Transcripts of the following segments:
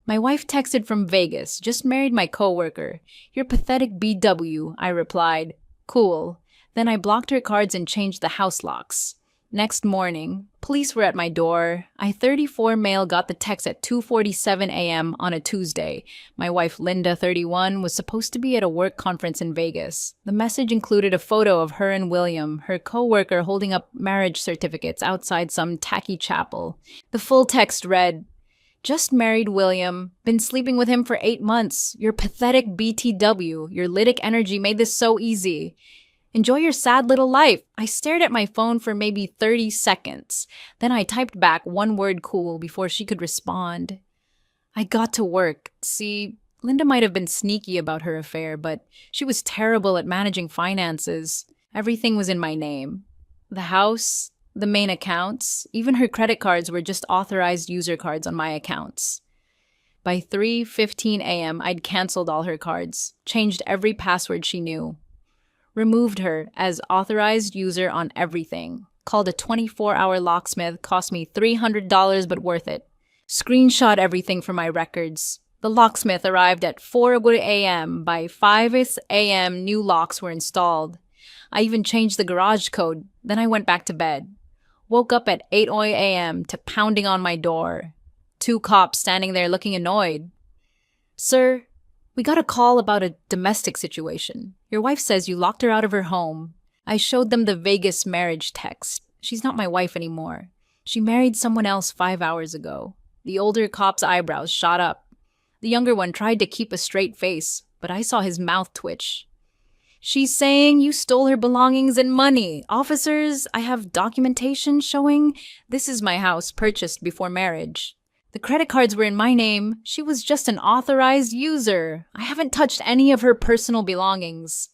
My wife texted from Vegas, just married my coworker. You're pathetic BW, I replied. Cool. Then I blocked her cards and changed the house locks. Next morning, police were at my door. I-34 male got the text at 2:47 a.m. on a Tuesday. My wife Linda, 31, was supposed to be at a work conference in Vegas. The message included a photo of her and William, her co-worker, holding up marriage certificates outside some tacky chapel. The full text read, "Just married William. Been sleeping with him for 8 months. Your pathetic BTW. Your lytic energy made this so easy. Enjoy your sad little life." I stared at my phone for maybe 30 seconds. Then I typed back one word cool before she could respond. I got to work. See, Linda might have been sneaky about her affair, but she was terrible at managing finances. Everything was in my name. The house, the main accounts, even her credit cards were just authorized user cards on my accounts. By 3:15 a.m., I'd canceled all her cards, changed every password she knew. Removed her as authorized user on everything. Called a 24-hour locksmith, cost me $300 but worth it. Screenshot everything from my records. The locksmith arrived at 4 a.m. By 5 a.m., new locks were installed. I even changed the garage code. Then I went back to bed. Woke up at 8 a.m. to pounding on my door. 2 cops standing there looking annoyed. "Sir, we got a call about a domestic situation. Your wife says you locked her out of her home." I showed them the Vegas marriage text. She's not my wife anymore. She married someone else 5 hours ago. The older cop's eyebrows shot up. The younger one tried to keep a straight face, but I saw his mouth twitch. "She's saying you stole her belongings and money. Officers, I have documentation showing this is my house purchased before marriage. The credit cards were in my name. She was just an authorized user. I haven't touched any of her personal belongings."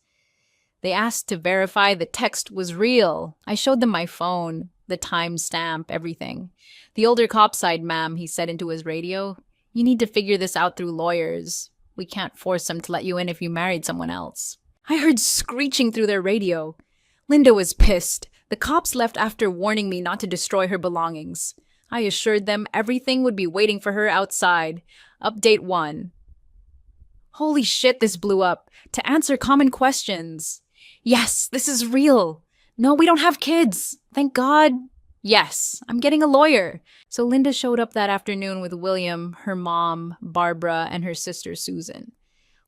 They asked to verify the text was real. I showed them my phone, the timestamp, everything. The older cop sighed, "Ma'am," he said into his radio. "You need to figure this out through lawyers. We can't force them to let you in if you married someone else." I heard screeching through their radio. Linda was pissed. The cops left after warning me not to destroy her belongings. I assured them everything would be waiting for her outside. Update 1. Holy shit, this blew up. To answer common questions. Yes, this is real. No, we don't have kids. Thank God. Yes, I'm getting a lawyer. So Linda showed up that afternoon with William, her mom, Barbara, and her sister Susan.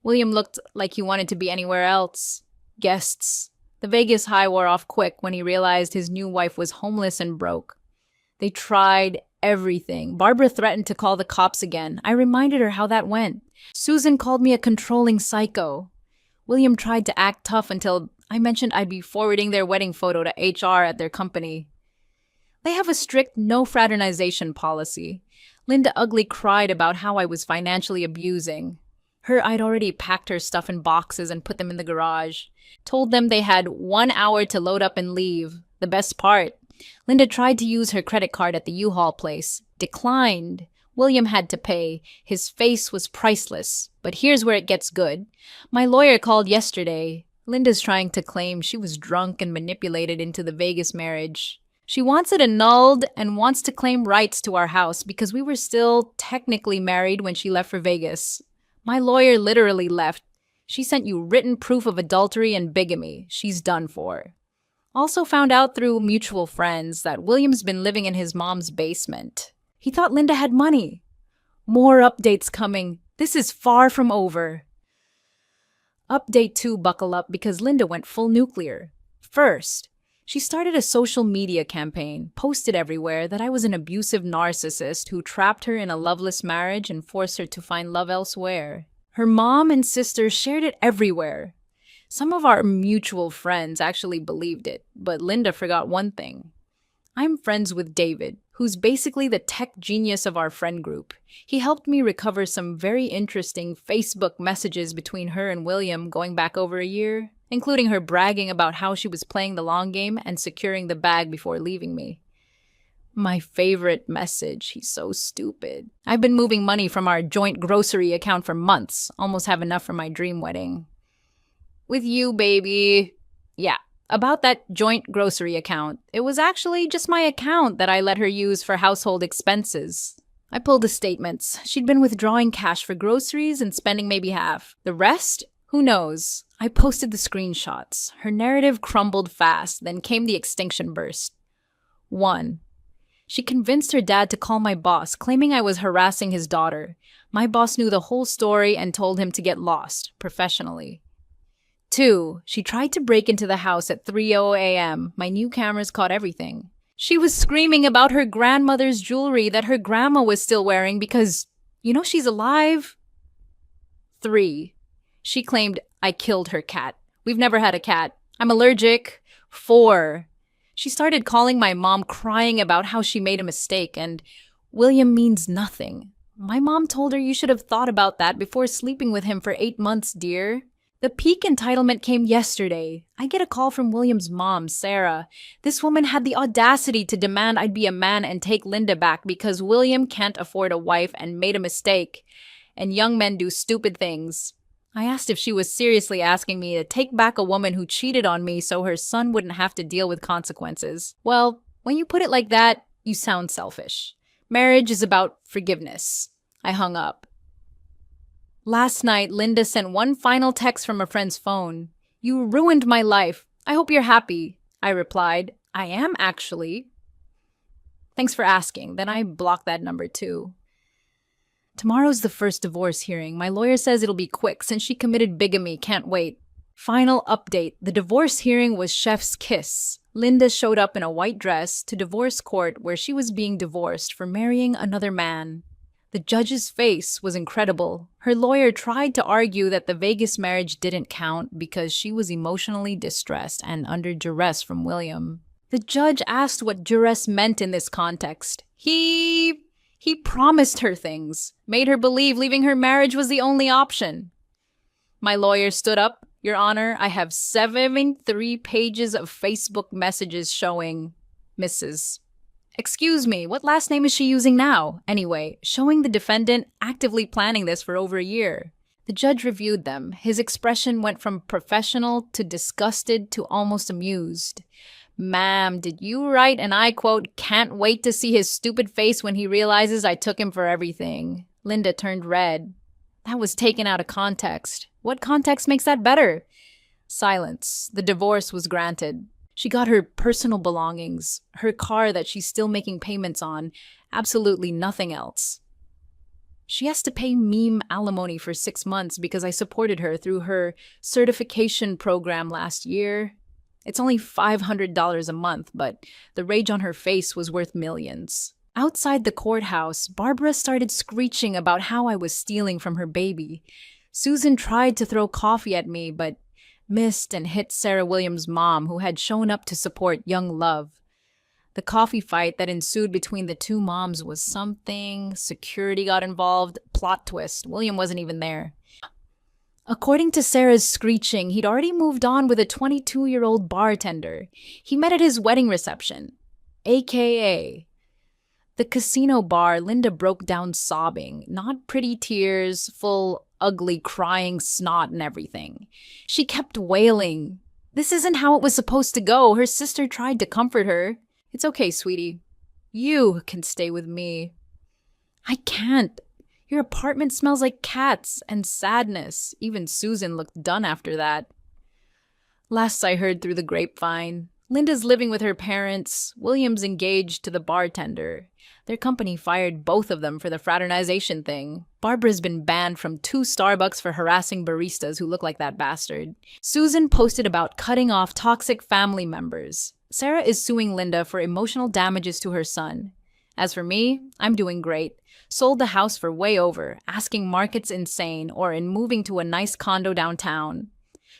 William looked like he wanted to be anywhere else. Guests. The Vegas high wore off quick when he realized his new wife was homeless and broke. They tried everything. Barbara threatened to call the cops again. I reminded her how that went. Susan called me a controlling psycho. William tried to act tough until I mentioned I'd be forwarding their wedding photo to HR at their company. They have a strict no fraternization policy. Linda ugly cried about how I was financially abusing her. I'd already packed her stuff in boxes and put them in the garage. Told them they had 1 hour to load up and leave. The best part, Linda tried to use her credit card at the U-Haul place. Declined. William had to pay. His face was priceless. But here's where it gets good. My lawyer called yesterday. Linda's trying to claim she was drunk and manipulated into the Vegas marriage. She wants it annulled and wants to claim rights to our house because we were still technically married when she left for Vegas. My lawyer literally left. She sent you written proof of adultery and bigamy. She's done for. Also found out through mutual friends that William's been living in his mom's basement. He thought Linda had money. More updates coming. This is far from over. Update 2, buckle up, because Linda went full nuclear. First, she started a social media campaign, posted everywhere that I was an abusive narcissist who trapped her in a loveless marriage and forced her to find love elsewhere. Her mom and sister shared it everywhere. Some of our mutual friends actually believed it, but Linda forgot one thing. I'm friends with David, who's basically the tech genius of our friend group. He helped me recover some very interesting Facebook messages between her and William going back over a year, including her bragging about how she was playing the long game and securing the bag before leaving me. My favorite message, he's so stupid. I've been moving money from our joint grocery account for months, almost have enough for my dream wedding. With you, baby. Yeah, about that joint grocery account. It was actually just my account that I let her use for household expenses. I pulled the statements. She'd been withdrawing cash for groceries and spending maybe half. The rest? Who knows? I posted the screenshots. Her narrative crumbled fast, then came the extinction burst. 1. She convinced her dad to call my boss, claiming I was harassing his daughter. My boss knew the whole story and told him to get lost, professionally. 2. She tried to break into the house at 3:00 a.m. My new cameras caught everything. She was screaming about her grandmother's jewelry that her grandma was still wearing because, she's alive. 3. She claimed I killed her cat. We've never had a cat. I'm allergic. 4. She started calling my mom, crying about how she made a mistake, and William means nothing. My mom told her you should have thought about that before sleeping with him for 8 months, dear. The peak entitlement came yesterday. I get a call from William's mom, Sarah. This woman had the audacity to demand I'd be a man and take Linda back because William can't afford a wife and made a mistake. And young men do stupid things. I asked if she was seriously asking me to take back a woman who cheated on me so her son wouldn't have to deal with consequences. Well, when you put it like that, you sound selfish. Marriage is about forgiveness. I hung up. Last night, Linda sent one final text from a friend's phone. You ruined my life. I hope you're happy. I replied, I am actually. Thanks for asking. Then I blocked that number too. Tomorrow's the first divorce hearing. My lawyer says it'll be quick since she committed bigamy. Can't wait. Final update. The divorce hearing was chef's kiss. Linda showed up in a white dress to divorce court where she was being divorced for marrying another man. The judge's face was incredible. Her lawyer tried to argue that the Vegas marriage didn't count because she was emotionally distressed and under duress from William. The judge asked what duress meant in this context. He promised her things, made her believe leaving her marriage was the only option. My lawyer stood up. Your Honor, I have 73 pages of Facebook messages showing Mrs. Excuse me, what last name is she using now? Anyway, showing the defendant actively planning this for over a year. The judge reviewed them. His expression went from professional to disgusted to almost amused. Ma'am, did you write, and I quote, can't wait to see his stupid face when he realizes I took him for everything? Linda turned red. That was taken out of context. What context makes that better? Silence. The divorce was granted. She got her personal belongings, her car that she's still making payments on, absolutely nothing else. She has to pay meme alimony for 6 months because I supported her through her certification program last year. It's only $500 a month, but the rage on her face was worth millions. Outside the courthouse, Barbara started screeching about how I was stealing from her baby. Susan tried to throw coffee at me, but missed and hit Sarah Williams' mom, who had shown up to support young love. The coffee fight that ensued between the two moms was something. Security got involved. Plot twist. William wasn't even there. According to Sarah's screeching, he'd already moved on with a 22-year-old bartender he met at his wedding reception, a.k.a. the casino bar. Linda broke down sobbing, not pretty tears, full ugly crying snot and everything. She kept wailing. This isn't how it was supposed to go. Her sister tried to comfort her. It's okay, sweetie. You can stay with me. I can't. Your apartment smells like cats and sadness. Even Susan looked done after that. Last I heard through the grapevine, Linda's living with her parents. William's engaged to the bartender. Their company fired both of them for the fraternization thing. Barbara's been banned from 2 Starbucks for harassing baristas who look like that bastard. Susan posted about cutting off toxic family members. Sarah is suing Linda for emotional damages to her son. As for me, I'm doing great. Sold the house for way over, asking market's insane, or in moving to a nice condo downtown.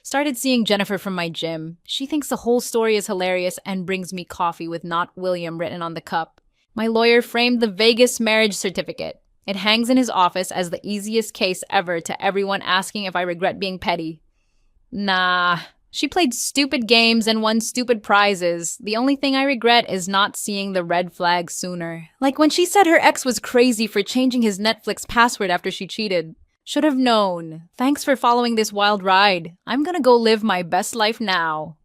Started seeing Jennifer from my gym. She thinks the whole story is hilarious and brings me coffee with "Not William" written on the cup. My lawyer framed the Vegas marriage certificate. It hangs in his office as the easiest case ever to everyone asking if I regret being petty. Nah. She played stupid games and won stupid prizes. The only thing I regret is not seeing the red flag sooner. Like when she said her ex was crazy for changing his Netflix password after she cheated. Should have known. Thanks for following this wild ride. I'm gonna go live my best life now.